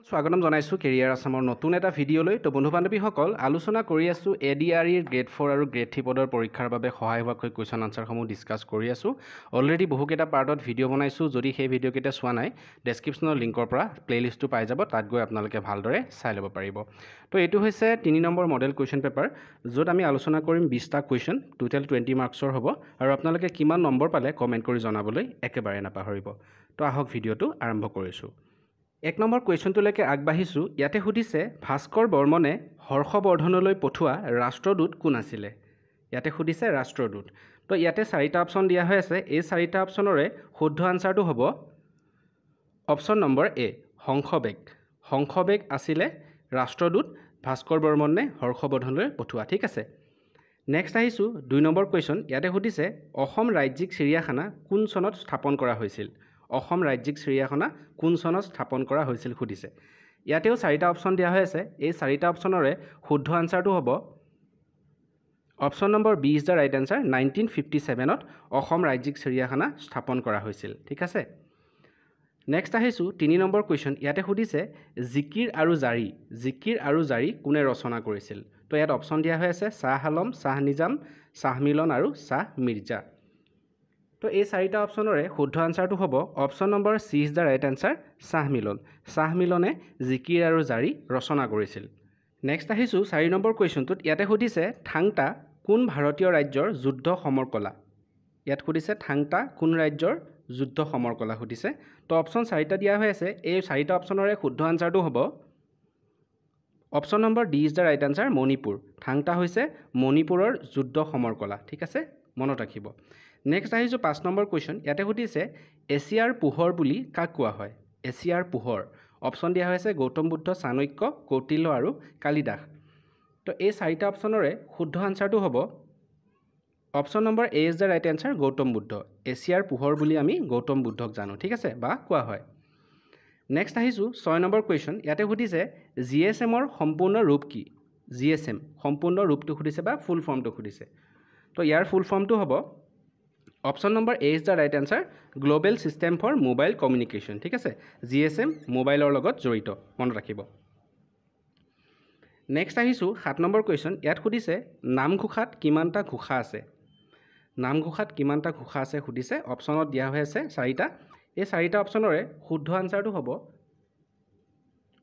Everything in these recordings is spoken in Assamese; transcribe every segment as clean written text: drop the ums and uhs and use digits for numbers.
স্বাগতম জনাইছো কেৰিয়াৰ আসামৰ নতুন এটা ভিডিঅ'লৈ। তো বন্ধু বান্ধৱীসকল, আলোচনা কৰি আছো এডিআৰইৰ গ্ৰেড 4 আৰু গ্ৰেড 3 পদৰ পৰীক্ষাৰ বাবে সহায় হোৱাকৈ কুৱেশ্যন আনসাৰসমূহ ডিছকাছ কৰি আছো। অলৰেডি বহুকেইটা পাৰ্টত ভিডিঅ' বনাইছো। যদি সেই ভিডিঅ'কেইটা চোৱা নাই, ডেছক্ৰিপশ্যনৰ লিংকৰ পৰা প্লেলিষ্টটো পাই যাব, তাত গৈ আপোনালোকে ভালদৰে চাই ল'ব পাৰিব। তো এইটো হৈছে 3 নম্বৰ মডেল কুৱেশ্যন পেপাৰ, য'ত আমি আলোচনা কৰিম 20টা কুৱেশ্যন, টোটেল 20 মাৰ্কছৰ হ'ব। আৰু আপোনালোকে কিমান নম্বৰ পালে কমেণ্ট কৰি জনাবলৈ একেবাৰে নাপাহৰিব। তো আহক ভিডিঅ'টো আৰম্ভ কৰিছোঁ। 1 নম্বৰ কুৱেশ্যনটোলৈকে আগবাঢ়িছোঁ। ইয়াতে সুধিছে, ভাস্কৰ বৰ্মনে হৰ্ষবৰ্ধনলৈ পঠোৱা ৰাষ্ট্ৰদূত কোন আছিলে? ইয়াতে সুধিছে ৰাষ্ট্ৰদূত। তো ইয়াতে 4টা অপশ্যন দিয়া হৈ আছে। এই 4টা অপশ্যনৰে শুদ্ধ আনচাৰটো হ'ব অপশ্যন নম্বৰ এ, হংসবেগ। হংসবেগ আছিলে ৰাষ্ট্ৰদূত ভাস্কৰ বৰ্মনে হৰ্ষবৰ্ধনলৈ পঠোৱা। ঠিক আছে। নেক্সট আহিছোঁ 2 নম্বৰ কুৱেশ্যন। ইয়াতে সুধিছে, অসম ৰাজ্যিক চিৰিয়াখানা কোন চনত স্থাপন কৰা হৈছিল? অসম ৰাজ্যিক চিৰিয়াখানা কোন চনত স্থাপন কৰা হৈছিল সুধিছে। ইয়াতেও 4টা অপশ্যন দিয়া হৈ আছে। এই 4টা অপশ্যনৰে শুদ্ধ আনচাৰটো হ'ব option number B is the right answer. 1957ত অসম ৰাজ্যিক চিৰিয়াখানা স্থাপন কৰা হৈছিল। ঠিক আছে। নেক্সট আহিছোঁ 3 নম্বৰ কুৱেশ্যন। ইয়াতে সুধিছে, জিকিৰ আৰু জাৰী। জিকিৰ আৰু জাৰী কোনে ৰচনা কৰিছিল? তো ইয়াত অপশ্যন দিয়া হৈ আছে শ্বাহ আলম, শ্বাহ নিজাম, শ্বাহ মিলন আৰু শ্বাহ মিৰ্জা। তো এই 4টা অপশ্যনৰে শুদ্ধ আনচাৰটো হ'ব option number C is the right answer, Shah Milan. Shah মিলনে জিকিৰ আৰু জাৰী ৰচনা কৰিছিল। নেক্সট আহিছোঁ 4 নম্বৰ কুৱেশ্যনটোত। ইয়াতে সুধিছে, থাংটা কোন ভাৰতীয় ৰাজ্যৰ যুদ্ধ সমৰ কলা? ইয়াত সুধিছে থাংটা কোন ৰাজ্যৰ যুদ্ধ সমৰ কলা সুধিছে। তো অপশ্যন 4টা দিয়া হৈ আছে। এই 4টা অপশ্যনৰে শুদ্ধ আনচাৰটো হ'ব option number D is the right answer, Manipur. Thangta হৈছে মণিপুৰৰ যুদ্ধ সমৰ কলা। ঠিক আছে, মনত ৰাখিব। নেক্সট আহিছোঁ 5 নম্বৰ কুৱেশ্যন। ইয়াতে সুধিছে, এছিয়াৰ পোহৰ বুলি কাক কোৱা হয়? এছিয়াৰ পোহৰ। অপশ্যন দিয়া হৈছে গৌতম বুদ্ধ, চাণক্য, কৌটিল্য আৰু কালিদাস। তো এই 4টা অপশ্যনৰে শুদ্ধ আনচাৰটো হ'ব option number A is the right answer, Gautam Buddha. এছিয়াৰ পোহৰ বুলি আমি গৌতম বুদ্ধক জানো। ঠিক আছে, বা কোৱা হয়। নেক্সট আহিছোঁ 6 নম্বৰ কুৱেশ্যন। ইয়াতে সুধিছে, GSMৰ সম্পূৰ্ণ ৰূপ কি? GSM সম্পূৰ্ণ ৰূপটো সুধিছে বা ফুল ফৰ্মটো সুধিছে। তো ইয়াৰ ফুল ফৰ্মটো হ'ব option number A is the right answer, global system for mobile communication. ঠিক আছে, GSM মোবাইলৰ লগত জড়িত, মনত ৰাখিব। নেক্সট আহিছোঁ 7 নম্বৰ কুৱেশ্যন। ইয়াত সুধিছে, নামঘোষাত কিমানটা ঘোষা আছে? নামঘোষাত কিমানটা ঘোষা আছে সুধিছে। অপশ্যনত দিয়া হৈ আছে 4টা। এই 4টা অপশ্যনৰে শুদ্ধ আনচাৰটো হ'ব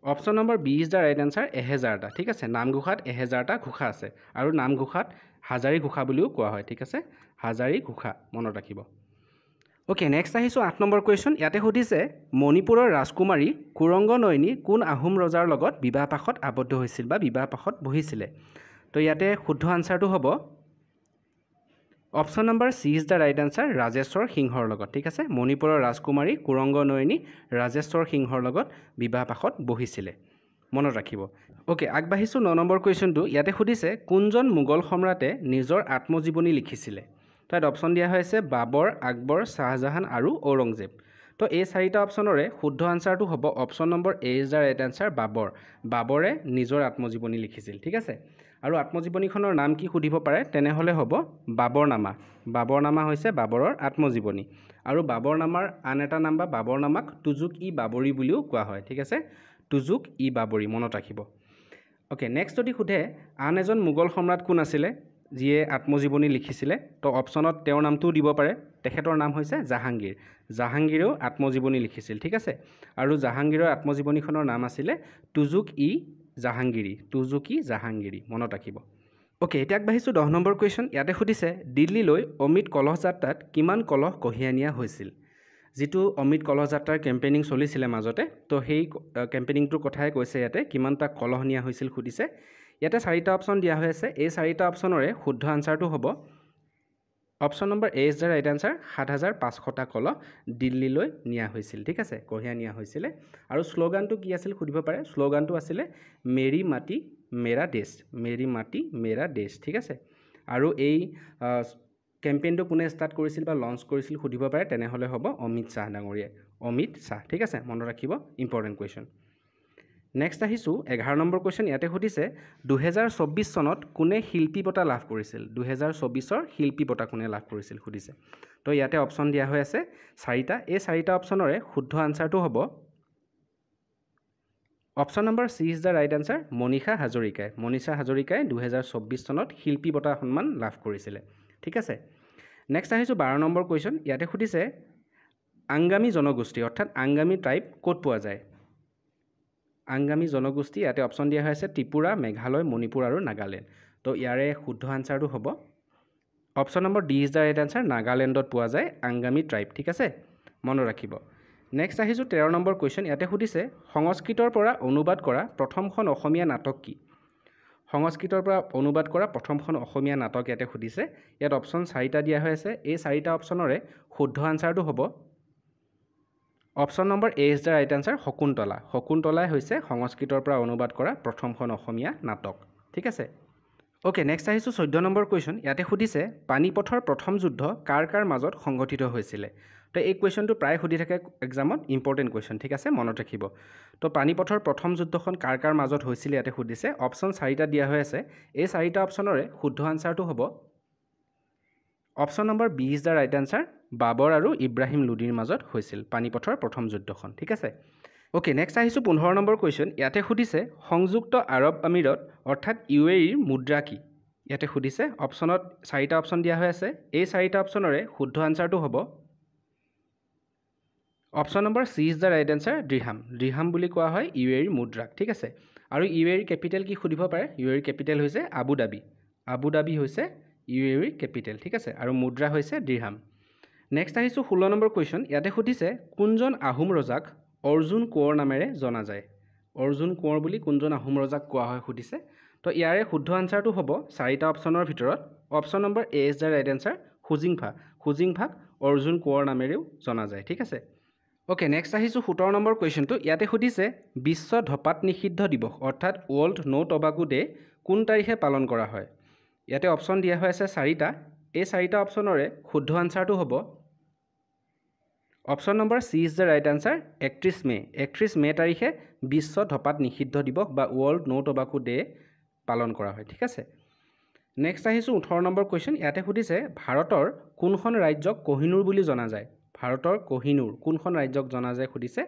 option number B is the right answer, 1000টা। ঠিক আছে, নামঘোষাত 1000টা ঘোষা আছে। আৰু নামঘোষাত হাজাৰী ঘোষা বুলিও কোৱা হয়। ঠিক আছে, হাজাৰী ঘোষা, মনত ৰাখিব। অ'কে, নেক্সট আহিছোঁ 8 নম্বৰ কুৱেশ্যন। ইয়াতে সুধিছে, মণিপুৰৰ ৰাজকুমাৰী কুৰংগনয়নী কোন আহোম ৰজাৰ লগত বিবাহপাশত আবদ্ধ হৈছিল বা বিবাহপাশত বহিছিলে? তো ইয়াতে শুদ্ধ আনচাৰটো হ'ব option number C is the right answer, Rajeshwar সিংহৰ লগত। ঠিক আছে, মণিপুৰৰ ৰাজকুমাৰী কুৰংগনয়নী ৰাজেশ্বৰ সিংহৰ লগত বিবাহপাশত বহিছিলে, মনত ৰাখিব। অ'কে, আগবাঢ়িছোঁ 9 নম্বৰ কুৱেশ্যনটো। ইয়াতে সুধিছে, কোনজন মোগল সম্ৰাটে নিজৰ আত্মজীৱনী লিখিছিলে? তাত অপশ্যন দিয়া হৈছে বাবৰ, আকবৰ, শ্বাহজাহান আৰু ঔৰংজেব। তো এই 4টা অপশ্যনৰে শুদ্ধ আনচাৰটো হ'ব option number A is the right answer, বাবৰ। বাবৰে নিজৰ আত্মজীৱনী লিখিছিল। ঠিক আছে, আৰু আত্মজীৱনীখনৰ নাম কি সুধিব পাৰে, তেনেহ'লে হ'ব বাবৰনামা। বাবৰনামা হৈছে বাবৰৰ আত্মজীৱনী। আৰু বাবৰনামাৰ আন এটা নাম বা বাবৰনামাক তুজুক-ই-বাবৰী বুলিও কোৱা হয়। ঠিক আছে, তুজুক-ই-বাবৰী, মনত ৰাখিব। অ'কে, নেক্সট যদি সোধে আন এজন মোগল সম্ৰাট কোন আছিলে যিয়ে আত্মজীৱনী লিখিছিলে, তো অপশ্যনত তেওঁৰ নামটোও দিব পাৰে। তেখেতৰ নাম হৈছে জাহাংগীৰ। জাহাংগীৰেও আত্মজীৱনী লিখিছিল। ঠিক আছে, আৰু জাহাংগীৰৰ আত্মজীৱনীখনৰ নাম আছিলে তুজুক-ই-জাহাংগীৰী। তুজুক-ই-জাহাংগীৰী, মনত ৰাখিব। অ'কে, এতিয়া আগবাঢ়িছোঁ 10 নম্বৰ কুৱেশ্যন। ইয়াতে সুধিছে, দিল্লীলৈ অমৃত কলহ যাত্ৰাত কিমান কলহ কঢ়িয়াই নিয়া হৈছিল? যিটো অমৃত কলহ যাত্ৰাৰ কেম্পেইনিং চলিছিলে মাজতে, তো সেই কেম্পেইনিংটোৰ কথাই কৈছে ইয়াতে, কিমানটা কলহ নিয়া হৈছিল সুধিছে। ইয়াতে 4টা অপশ্যন দিয়া হৈ আছে। এই 4টা অপশ্যনৰে শুদ্ধ আনচাৰটো হ'ব option number A is the right answer, 7500টা কলহ দিল্লীলৈ নিয়া হৈছিল। ঠিক আছে, কঢ়িয়াই নিয়া হৈছিলে। আৰু শ্লোগানটো কি আছিল সুধিব পাৰে। শ্লোগানটো আছিলে মেৰী মাটি মেৰা দেশ। মেৰী মাটি মেৰা দেশ। ঠিক আছে, আৰু এই কেম্পেইনটো কোনে ষ্টাৰ্ট কৰিছিল বা লঞ্চ কৰিছিল সুধিব পাৰে, তেনেহ'লে হ'ব অমিত শ্বাহ ডাঙৰীয়াই। অমিত শ্বাহ। ঠিক আছে, মনত ৰাখিব, ইম্পৰ্টেণ্ট কুৱেশ্যন। নেক্সট আহিছোঁ 11 নম্বৰ কুৱেশ্যন। ইয়াতে সুধিছে, 2024 চনত কোনে শিল্পী বঁটা লাভ কৰিছিল? 2024ৰ শিল্পী বঁটা কোনে লাভ কৰিছিল সুধিছে। তো ইয়াতে অপশ্যন দিয়া হৈ আছে 4টা। এই 4টা অপশ্যনৰে শুদ্ধ আনচাৰটো হ'ব option number C is the right answer Manisha হাজৰিকাই 2024 চনত শিল্পী বঁটা সন্মান লাভ কৰিছিলে ঠিক আছে নেক্সট আহিছোঁ 12 নম্বৰ কুৱেশ্যন ইয়াতে সুধিছে আংগামী জনগোষ্ঠী অৰ্থাৎ আংগামী ট্ৰাইব ক'ত পোৱা যায় আংগামী জনগোষ্ঠী ইয়াতে অপশ্যন দিয়া হৈছে ত্ৰিপুৰা মেঘালয় মণিপুৰ আৰু নাগালেণ্ড তো ইয়াৰে শুদ্ধ আনচাৰটো হ'ব option number D is the right answer নাগালেণ্ডত পোৱা যায় আংগামী ট্ৰাইব ঠিক আছে মনত ৰাখিব নেক্সট আহিছোঁ 13 নম্বৰ কুৱেশ্যন ইয়াতে সুধিছে সংস্কৃতৰ পৰা অনুবাদ কৰা প্ৰথমখন অসমীয়া নাটক কি সংস্কৃতৰ পৰা অনুবাদ কৰা প্ৰথমখন অসমীয়া নাটক ইয়াতে সুধিছে ইয়াত অপশ্যন 4টা দিয়া হৈ আছে এই 4টা অপশ্যনৰে শুদ্ধ আনচাৰটো হ'ব option number A is the right answer Shakuntala শকুন্তলাই হৈছে সংস্কৃতৰ পৰা অনুবাদ কৰা প্ৰথমখন অসমীয়া নাটক ঠিক আছে ওকে নেক্সট আহিছোঁ 14 নম্বৰ কুৱেশ্যন ইয়াতে সুধিছে পানীপথৰ প্ৰথম যুদ্ধ কাৰ কাৰ মাজত সংঘটিত হৈছিলে তো এই কুৱেশ্যনটো প্ৰায় সুধি থাকে এক্সামত ইম্পৰ্টেণ্ট কুৱেশ্যন ঠিক আছে মনত ৰাখিব তো পানীপথৰ প্ৰথম যুদ্ধখন কাৰ কাৰ মাজত হৈছিলে ইয়াতে সুধিছে অপশ্যন 4টা দিয়া হৈ আছে এই 4টা অপশ্যনৰে শুদ্ধ আনচাৰটো হ'ব option number B is the right answer Babur আৰু ইব্ৰাহিম লোডিৰ মাজত হৈছিল পানীপথৰ প্ৰথম যুদ্ধখন ঠিক আছে ওকে নেক্সট আহিছোঁ 15 নম্বৰ কুৱেশ্যন ইয়াতে সুধিছে সংযুক্ত আৰব আমিৰত অৰ্থাৎ UAEৰ মুদ্ৰা কি ইয়াতে সুধিছে অপশ্যনত 4টা অপশ্যন দিয়া হৈ আছে এই 4টা অপশ্যনৰে শুদ্ধ আনচাৰটো হ'ব option number C is the right answer দ্ৰিহাম বুলি কোৱা হয় UAEৰ মুদ্ৰাক ঠিক আছে আৰু UAEৰ কেপিটেল কি সুধিব পাৰে UAEৰ কেপিটেল হৈছে আবু ডাবি হৈছে UAEৰ কেপিটেল ঠিক আছে আৰু মুদ্ৰা হৈছে দ্ৰিহাম নেক্সট আহিছোঁ 16 নম্বৰ কুৱেশ্যন ইয়াতে সুধিছে কোনজন আহোম ৰজাক অৰ্জুন কোঁৱৰ নামেৰে জনা যায় অৰ্জুন কোঁৱৰ বুলি কোনজন আহোম ৰজাক কোৱা হয় সুধিছে তো ইয়াৰে শুদ্ধ আনচাৰটো হ'ব 4টা অপশ্যনৰ ভিতৰত option number A is the right answer হুজিংফাক অৰ্জুন কোঁৱৰ নামেৰেও জনা যায় ঠিক আছে ওকে নেক্সট আহিছোঁ 17 নম্বৰ কুৱেশ্যনটো ইয়াতে সুধিছে বিশ্ব ধঁপাত নিষিদ্ধ দিৱস অৰ্থাৎ ৱৰ্ল্ড ন' টবাকো ডে কোন তাৰিখে পালন কৰা হয় ইয়াতে অপশ্যন দিয়া হৈ আছে 4টা এই 4টা অপশ্যনৰে শুদ্ধ আনচাৰটো হ'ব option number C is the right answer 31 মে তাৰিখে বিশ্ব ধঁপাত নিষিদ্ধ দিৱস বা ৱৰ্ল্ড ন' টবাকো ডে পালন কৰা হয় ঠিক আছে নেক্সট আহিছোঁ 18 নম্বৰ কুৱেশ্যন ইয়াতে সুধিছে ভাৰতৰ কোনখন ৰাজ্যক কোহিনুৰ বুলি জনা যায় ভাৰতৰ কোহিনুৰ কোনখন ৰাজ্যক জনা যায় সুধিছে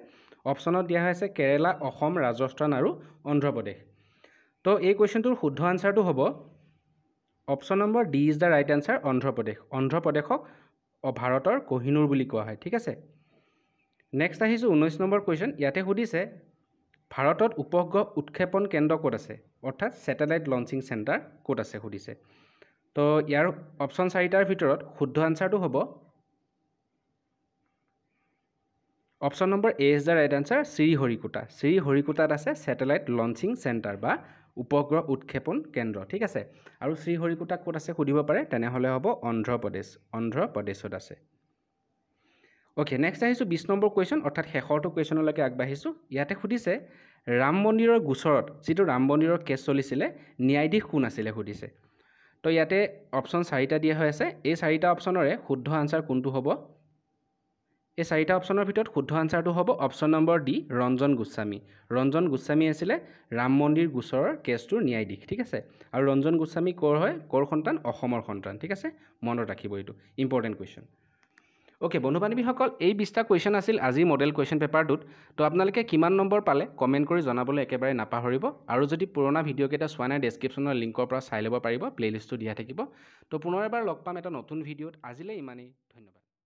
অপশ্যনত দিয়া হৈছে কেৰেলা অসম ৰাজস্থান আৰু অন্ধ্ৰপ্ৰদেশ তো এই কুৱেশ্যনটোৰ শুদ্ধ আনচাৰটো হ'ব option number D is the right answer অন্ধ্ৰপ্ৰদেশক ভাৰতৰ কোহিনুৰ বুলি কোৱা হয় ঠিক আছে নেক্সট আহিছোঁ 19 নম্বৰ কুৱেশ্যন ইয়াতে সুধিছে ভাৰতত উপগ্ৰহ উৎক্ষেপণ কেন্দ্ৰ ক'ত আছে অৰ্থাৎ ছেটেলাইট লঞ্চিং চেণ্টাৰ ক'ত আছে সুধিছে তো ইয়াৰ অপশ্যন 4টাৰ ভিতৰত শুদ্ধ আনচাৰটো হ'ব option number A is the right answer শ্ৰীহৰিকোটাত আছে ছেটেলাইট লঞ্চিং চেণ্টাৰ বা উপগ্ৰহ উৎক্ষেপণ কেন্দ্ৰ ঠিক আছে আৰু শ্ৰীহৰিকোটা ক'ত আছে সুধিব পাৰে তেনেহ'লে হ'ব অন্ধ্ৰপ্ৰদেশত আছে ওকে নেক্সট আহিছোঁ 20 নম্বৰ কুৱেশ্যন অৰ্থাৎ শেষৰটো কুৱেশ্যনলৈকে আগবাঢ়িছোঁ ইয়াতে সুধিছে ৰাম মন্দিৰৰ গোচৰত যিটো ৰাম মন্দিৰৰ কেছ চলিছিলে ন্যায়াধীশ কোন আছিলে সুধিছে তো ইয়াতে অপশ্যন 4টা দিয়া হৈ আছে এই 4টা অপশ্যনৰে শুদ্ধ আনচাৰ কোনটো হ'ব এই 4টা অপশ্যনৰ ভিতৰত শুদ্ধ আনচাৰটো হ'ব option number D Ranjan Goswami আছিলে ৰাম মন্দিৰ গোচৰৰ কেছটোৰ ন্যায়াধীশ ঠিক আছে আৰু ৰঞ্জন গোস্বামী ক'ৰ সন্তান অসমৰ সন্তান ঠিক আছে মনত ৰাখিব এইটো ইম্পৰ্টেণ্ট কুৱেশ্যন ওকে বন্ধু বান্ধৱীসকল এই 20টা কুৱেশ্যন আছিল আজিৰ মডেল কুৱেশ্যন পেপাৰটোত তো আপোনালোকে কিমান নম্বৰ পালে কমেণ্ট কৰি জনাবলৈ একেবাৰে নাপাহৰিব আৰু যদি পুৰণা ভিডিঅ'কেইটা চোৱা নাই ডেছক্ৰিপশ্যনৰ লিংকৰ পৰা চাই ল'ব পাৰিব প্লে'লিষ্টটো দিয়া থাকিব তো পুনৰ এবাৰ লগ পাম এটা নতুন ভিডিঅ'ত আজিলৈ ইমানেই ধন্যবাদ